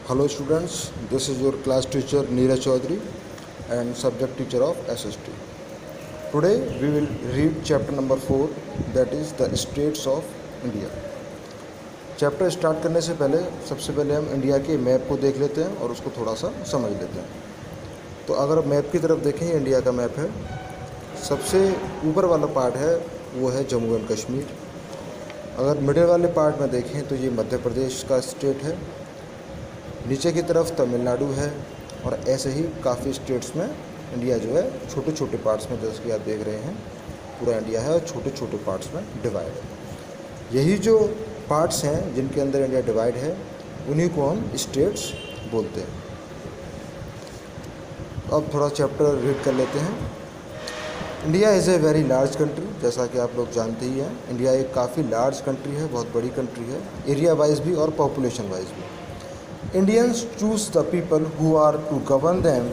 Hello students, this is your class teacher Neeraj Chaudhary and subject teacher of SST. Today we will read chapter number 4, that is the states of India. Chapter start करने से पहले सबसे पहले हम India के map को देख लेते हैं और उसको थोड़ा सा समझ लेते हैं। तो अगर मैप की तरफ देखें, इंडिया का मैप है, सबसे ऊपर वाला पार्ट है वो है जम्मू एंड कश्मीर। अगर मिडिल वाले पार्ट में देखें तो ये मध्य प्रदेश का स्टेट है, नीचे की तरफ तमिलनाडु है और ऐसे ही काफ़ी स्टेट्स में इंडिया जो है छोटे छोटे पार्ट्स में, जैसे कि आप देख रहे हैं पूरा इंडिया है और छोटे छोटे पार्ट्स में डिवाइड है। यही जो पार्ट्स हैं जिनके अंदर इंडिया डिवाइड है उन्हीं को हम स्टेट्स बोलते हैं। अब थोड़ा चैप्टर रीड कर लेते हैं। India is a very large country, जैसा कि आप लोग जानते ही हैं इंडिया एक काफ़ी लार्ज कंट्री है, बहुत बड़ी कंट्री है, एरिया वाइज भी और पॉपुलेशन वाइज भी। Indians choose the people who are to govern them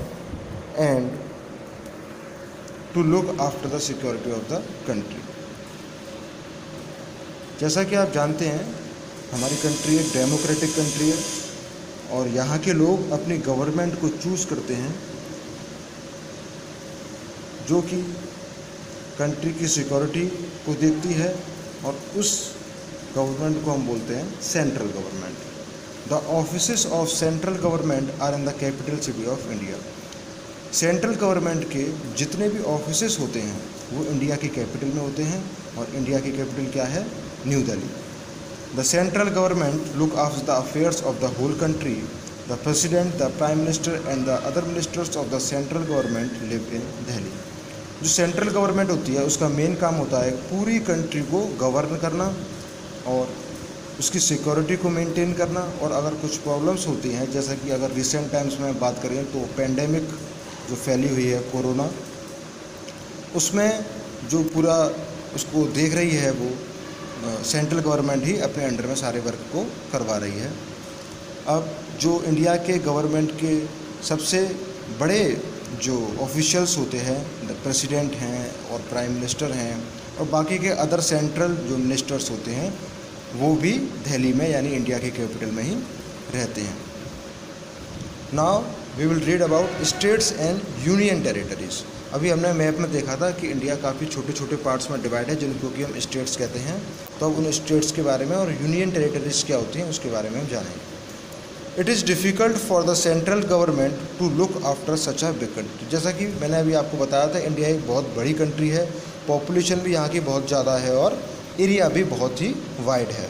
and to look after the security of the country. जैसा कि आप जानते हैं हमारी कंट्री एक डेमोक्रेटिक कंट्री है और यहाँ के लोग अपनी गवर्नमेंट को चूज़ करते हैं जो कि कंट्री की सिक्योरिटी को देखती है, और उस गवर्नमेंट को हम बोलते हैं central government. The offices of central government are in the capital city of India. Central government के जितने भी ऑफिसेस होते हैं वो इंडिया की कैपिटल में होते हैं, और इंडिया की कैपिटल क्या है? New Delhi. The central government look after the affairs of the whole country. The president, the prime minister and the other ministers of the central government live in Delhi. जो central government होती है उसका main काम होता है पूरी कंट्री को govern करना और उसकी सिक्योरिटी को मेंटेन करना। और अगर कुछ प्रॉब्लम्स होती हैं, जैसा कि अगर रिसेंट टाइम्स में बात करें तो पेंडेमिक जो फैली हुई है कोरोना, उसमें जो पूरा उसको देख रही है वो सेंट्रल गवर्नमेंट ही अपने अंडर में सारे वर्क को करवा रही है। अब जो इंडिया के गवर्नमेंट के सबसे बड़े जो ऑफिशियल्स होते हैं, द प्रेसिडेंट हैं और प्राइम मिनिस्टर हैं और बाकी के अदर सेंट्रल जो मिनिस्टर्स होते हैं वो भी दिल्ली में यानी इंडिया के कैपिटल में ही रहते हैं। Now we will read about states and union territories. अभी हमने मैप में देखा था कि इंडिया काफ़ी छोटे छोटे पार्ट्स में डिवाइड है जिनको कि हम स्टेट्स कहते हैं। तो अब उन स्टेट्स के बारे में और यूनियन टेरिटरीज क्या होती हैं उसके बारे में हम जानेंगे। It is difficult for the central government to look after such a big country. जैसा कि मैंने अभी आपको बताया था इंडिया एक बहुत बड़ी कंट्री है, पॉपुलेशन भी यहाँ की बहुत ज़्यादा है और एरिया भी बहुत ही वाइड है।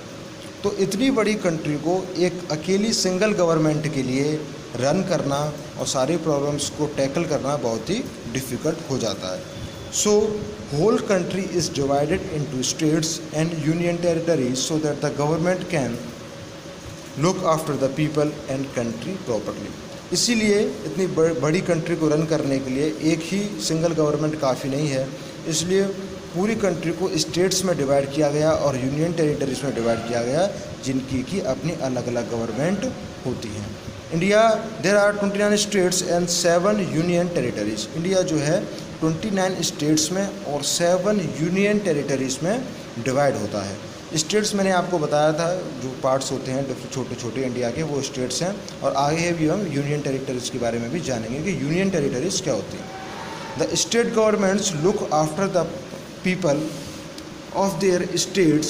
तो इतनी बड़ी कंट्री को एक अकेली सिंगल गवर्नमेंट के लिए रन करना और सारी प्रॉब्लम्स को टैकल करना बहुत ही डिफ़िकल्ट हो जाता है। So whole country is divided into states and union territories so that the government can look after the people and country properly. इसीलिए इतनी बड़ी कंट्री को रन करने के लिए एक ही सिंगल गवर्नमेंट काफ़ी नहीं है, इसलिए पूरी कंट्री को स्टेट्स में डिवाइड किया गया और यूनियन टेरिटरीज में डिवाइड किया गया जिनकी की अपनी अलग अलग गवर्नमेंट होती हैं। India there are 29 states and 7 union territories. India जो है 29 स्टेट्स में और 7 यूनियन टेरिटरीज में डिवाइड होता है। स्टेट्स मैंने आपको बताया था जो पार्ट्स होते हैं छोटे छोटे इंडिया के वो स्टेट्स हैं, और आगे भी हम यूनियन टेरिटरीज के बारे में भी जानेंगे कि यूनियन टेरिटरीज क्या होती हैं। The state governments look after the people of their states.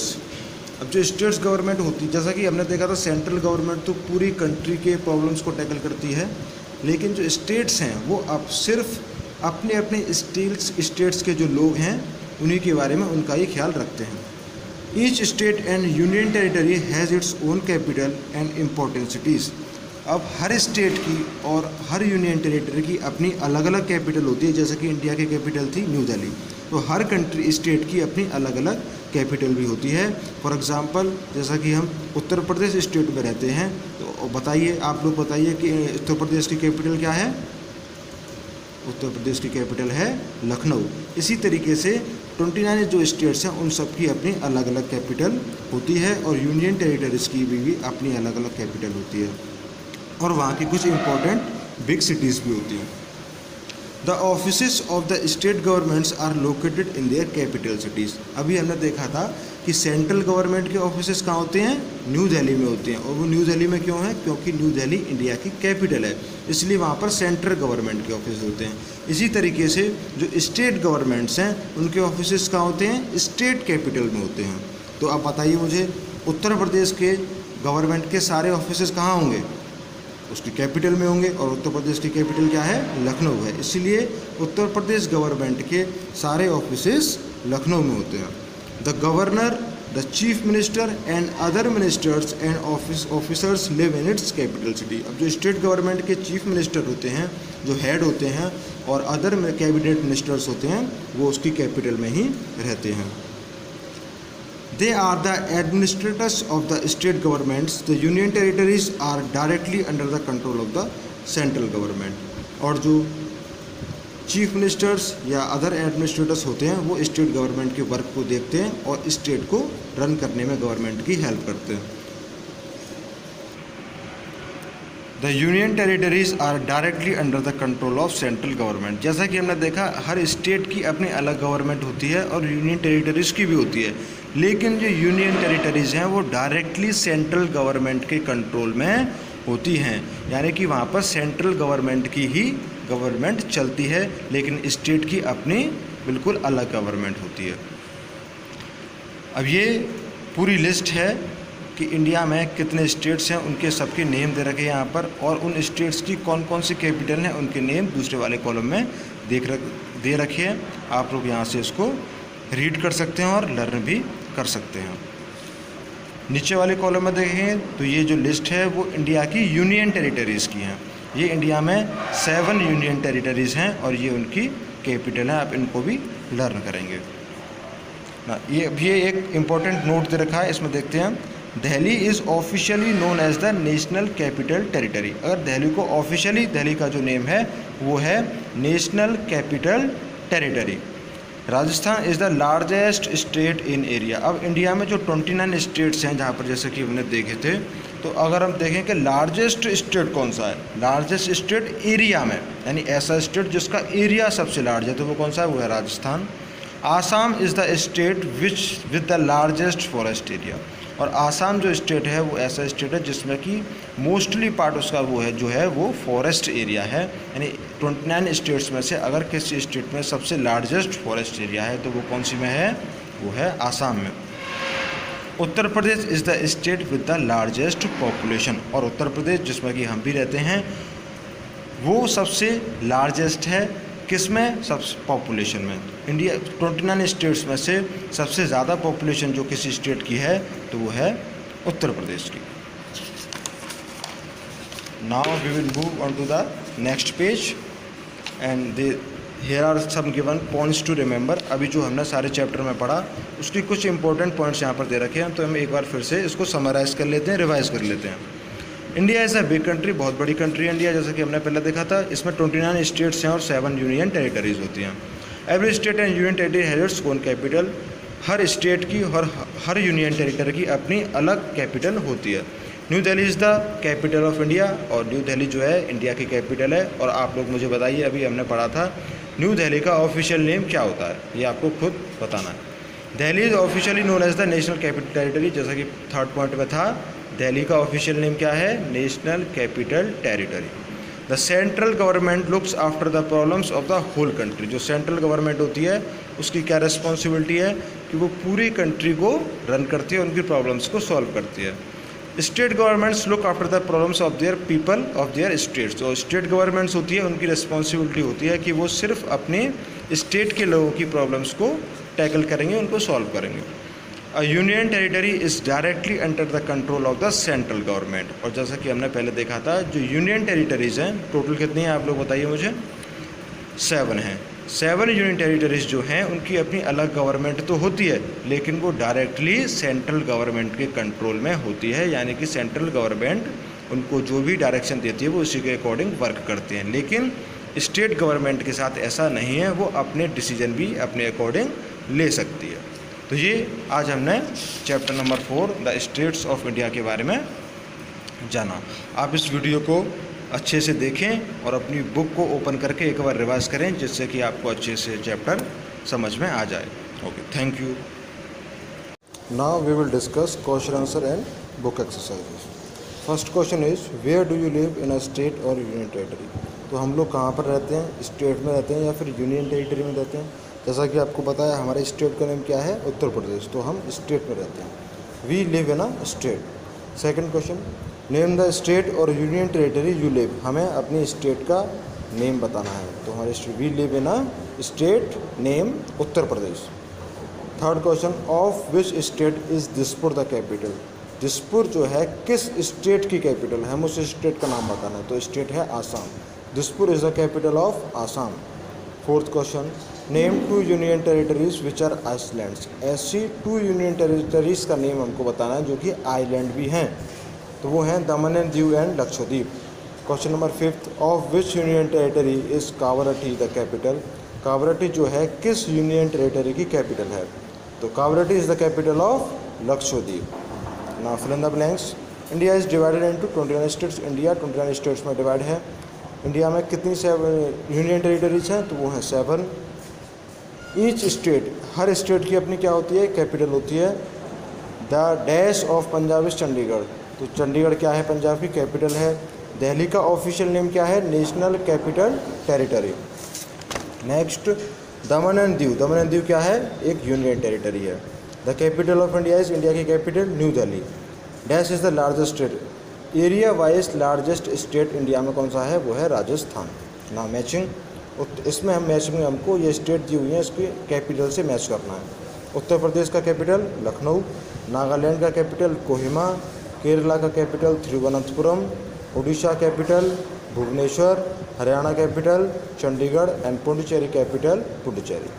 अब जो स्टेट्स गवर्नमेंट होती है, जैसा कि हमने देखा था सेंट्रल गवर्नमेंट तो पूरी कंट्री के प्रॉब्लम्स को टैकल करती है, लेकिन जो स्टेट्स हैं वो अब सिर्फ अपने अपने स्टेट्स के जो लोग हैं उन्हीं के बारे में उनका ही ख्याल रखते हैं। Each state and union territory has its own capital and important cities. अब हर स्टेट की और हर यूनियन टेरिटरी की अपनी अलग अलग कैपिटल होती है, जैसे कि इंडिया की कैपिटल थी न्यू दिल्ली, तो हर कंट्री स्टेट की अपनी अलग अलग कैपिटल भी होती है। फॉर एग्जांपल जैसा कि हम उत्तर प्रदेश स्टेट में रहते हैं, तो बताइए आप लोग बताइए कि उत्तर प्रदेश की कैपिटल क्या है? उत्तर प्रदेश की कैपिटल है लखनऊ। इसी तरीके से 29 जो स्टेट्स हैं उन सब की अपनी अलग अलग कैपिटल होती है और यूनियन टेरिटरीज की भी अपनी अलग अलग कैपिटल होती है, और वहाँ की कुछ इम्पोर्टेंट बिग सिटीज़ भी होती हैं। The offices of the state governments are located in their capital cities. अभी हमने देखा था कि सेंट्रल गवर्नमेंट के ऑफिसेस कहाँ होते हैं, न्यू दिल्ली में होते हैं। और वो न्यू दिल्ली में क्यों है, क्योंकि न्यू दिल्ली इंडिया की कैपिटल है, इसलिए वहाँ पर सेंट्रल गवर्नमेंट के ऑफिस होते हैं। इसी तरीके से जो स्टेट गवर्नमेंट्स हैं उनके ऑफिसेस कहाँ होते हैं, स्टेट कैपिटल में होते हैं। तो आप बताइए मुझे, उत्तर प्रदेश के गवर्नमेंट के सारे ऑफिसेस कहाँ होंगे, उसकी कैपिटल में होंगे, और उत्तर प्रदेश की कैपिटल क्या है, लखनऊ है। इसलिए उत्तर प्रदेश गवर्नमेंट के सारे ऑफिसेस लखनऊ में होते हैं। The governor, the chief minister and other ministers and officers live in its capital city. अब जो स्टेट गवर्नमेंट के चीफ मिनिस्टर होते हैं, जो हेड होते हैं, और अदर कैबिनेट मिनिस्टर्स होते हैं, वो उसकी कैपिटल में ही रहते हैं। They are the administrators of the state governments. The union territories are directly under the control of the central government. और जो चीफ मिनिस्टर्स या अदर एडमिनिस्ट्रेटर्स होते हैं वो स्टेट गवर्नमेंट के वर्क को देखते हैं और स्टेट को रन करने में गवर्नमेंट की हेल्प करते हैं। The union territories are directly under the control of central government. जैसा कि हमने देखा, हर स्टेट की अपनी अलग गवर्नमेंट होती है और यूनियन टेरिटरीज की भी होती है, लेकिन जो यूनियन टेरिटरीज हैं वो डायरेक्टली सेंट्रल गवर्नमेंट के कंट्रोल में होती हैं, यानी कि वहाँ पर सेंट्रल गवर्नमेंट की ही गवर्नमेंट चलती है, लेकिन स्टेट की अपनी बिल्कुल अलग गवर्नमेंट होती है। अब ये पूरी लिस्ट है कि इंडिया में कितने स्टेट्स हैं, उनके सबके नेम दे रखे हैं यहाँ पर, और उन स्टेट्स की कौन कौन सी कैपिटल हैं उनके नेम दूसरे वाले कॉलम में दे रखे हैं। आप लोग यहाँ से इसको रीड कर सकते हैं और लर्न भी कर सकते हैं। नीचे वाले कॉलम में देखें तो ये जो लिस्ट है वो इंडिया की यूनियन टेरिटरीज़ की हैं। ये इंडिया में 7 यूनियन टेरिटरीज़ हैं और ये उनकी कैपिटल है। आप इनको भी लर्न करेंगे ना। ये एक इम्पोर्टेंट नोट दे रखा है, इसमें देखते हैं। Delhi is officially known as the national capital territory. अगर दिल्ली को ऑफिशियली, दिल्ली का जो नेम है वो है national capital territory. Rajasthan is the largest state in area. अब इंडिया में जो 29 स्टेट्स हैं, जहाँ पर जैसे कि हमने देखे थे, तो अगर हम देखें कि लार्जेस्ट स्टेट कौन सा है, लार्जेस्ट स्टेट एरिया में, यानी ऐसा स्टेट जिसका एरिया सबसे लार्ज है, तो वो कौन सा है, वो है Rajasthan. Assam is the state which with the largest forest area. और आसाम जो स्टेट है वो ऐसा स्टेट है जिसमें कि मोस्टली पार्ट उसका वो है जो है वो फॉरेस्ट एरिया है। यानी 29 स्टेट्स में से अगर किसी स्टेट में सबसे लार्जेस्ट फॉरेस्ट एरिया है तो वो कौन सी में है, वो है आसाम में। Uttar Pradesh is the state with the largest population. और उत्तर प्रदेश, जिसमें कि हम भी रहते हैं, वो सबसे लार्जेस्ट है किसमें, सब पॉपुलेशन में। इंडिया 29 स्टेट्स में से सबसे ज़्यादा पॉपुलेशन जो किसी स्टेट की है तो वो है उत्तर प्रदेश की। Now we will move on to the next page and here are some given points to remember. अभी जो हमने सारे चैप्टर में पढ़ा उसकी कुछ इंपॉर्टेंट पॉइंट्स यहाँ पर दे रखे हैं, तो हम एक बार फिर से इसको समराइज़ कर लेते हैं, रिवाइज कर लेते हैं। India is a big country, बहुत बड़ी कंट्री है इंडिया, जैसा कि हमने पहले देखा था। इसमें 29 स्टेट्स हैं और 7 यूनियन टेरिटरीज होती हैं। Every state and union territory has its own capital. Her state की और हर यूनियन टेरिटरी की अपनी अलग कैपिटल होती है। New Delhi is the capital of India, और न्यू दिल्ली जो है इंडिया की कैपिटल है। और आप लोग मुझे बताइए, अभी हमने पढ़ा था न्यू दिल्ली का ऑफिशियल नेम क्या होता है, ये आपको खुद बताना है। Delhi is officially known as the national capital territory, जैसा कि 3rd पॉइंट में था। दिल्ली का ऑफिशियल नेम क्या है, national capital territory. The central government looks after the problems of the whole country. जो सेंट्रल गवर्नमेंट होती है उसकी क्या रिस्पॉन्सिबिलिटी है कि वो पूरी कंट्री को रन करती है, उनकी प्रॉब्लम्स को सॉल्व करती है। State governments look after the problems of their people of their states. जो स्टेट गवर्नमेंट्स होती है उनकी रिस्पॉन्सिबिलिटी होती है कि वो सिर्फ अपने स्टेट के लोगों की प्रॉब्लम्स को टैकल करेंगे, उनको सॉल्व करेंगे। A union territory is directly under the control of the central government. और जैसा कि हमने पहले देखा था, जो यूनियन टेरिटरीज़ हैं टोटल कितनी हैं आप लोग बताइए मुझे, 7 हैं। 7 यूनियन टेरिटरीज़ जो हैं उनकी अपनी अलग गवर्नमेंट तो होती है, लेकिन वो डायरेक्टली सेंट्रल गवर्नमेंट के कंट्रोल में होती है। यानी कि सेंट्रल गवर्नमेंट उनको जो भी डायरेक्शन देती है वो उसी के अकॉर्डिंग वर्क करते हैं। लेकिन स्टेट गवर्नमेंट के साथ ऐसा नहीं है, वो अपने डिसीजन भी अपने अकॉर्डिंग ले सकती है। तो ये आज हमने chapter number 4 the states of India के बारे में जाना। आप इस वीडियो को अच्छे से देखें और अपनी बुक को ओपन करके एक बार रिवाइज करें, जिससे कि आपको अच्छे से चैप्टर समझ में आ जाए। Okay, thank you. Now we will discuss question answer and book exercises. First question is, where do you live in a state और यूनियन टेरिटरी? तो हम लोग कहाँ पर रहते हैं, स्टेट में रहते हैं या फिर यूनियन टेरिटरी में रहते हैं? जैसा कि आपको पता है हमारे स्टेट का नेम क्या है, उत्तर प्रदेश, तो हम स्टेट में रहते हैं। We live in a state. Second question, name the state और यूनियन टेरिटरी यू लिव। हमें अपनी स्टेट का नेम बताना है, तो हमारे we live in a state, name Uttar Pradesh. Third question, of which state is Dispur the capital? Dispur जो है किस स्टेट की कैपिटल है, हम उस स्टेट का नाम बताना है, तो स्टेट है Assam. Dispur is the capital of Assam. Fourth question, name two union territories which are islands. ऐसी 2 यूनियन टेरिटरीज का नेम हमको बताना है जो कि आइलैंड भी हैं, तो वो हैं Daman and Diu and Lakshadweep. Question number 5, of which union territory is Kavaratti the capital? Kavaratti जो है किस यूनियन टेरिटरी की कैपिटल है, तो Kavaratti is the capital of Lakshadweep. Now fill in the blanks. India is divided into 21 states. India 21 states में डिवाइड है। India में कितनी 7 यूनियन टेरिटरीज हैं, तो वो हैं 7। ईच स्टेट, हर स्टेट की अपनी क्या होती है, कैपिटल होती है। The dash of Punjab is Chandigarh, तो चंडीगढ़ क्या है, पंजाब की कैपिटल है। दिल्ली का ऑफिशियल नेम क्या है, national capital territory. Next, Daman and Diu. Daman and Diu क्या है, एक यूनियन टेरिटरी है। The capital of India is, India की capital new Delhi. Dash is the largest state, area wise largest state India में कौन सा है, वो है राजस्थान। ना मैचिंग, इसमें हम मैच में हमको ये स्टेट दी हुई है, इसकी कैपिटल से मैच करना है। उत्तर प्रदेश का कैपिटल लखनऊ, नागालैंड का कैपिटल कोहिमा, केरला का capital Thiruvananthapuram, Orissa capital Bhubaneswar, Haryana capital Chandigarh and Puducherry capital Puducherry.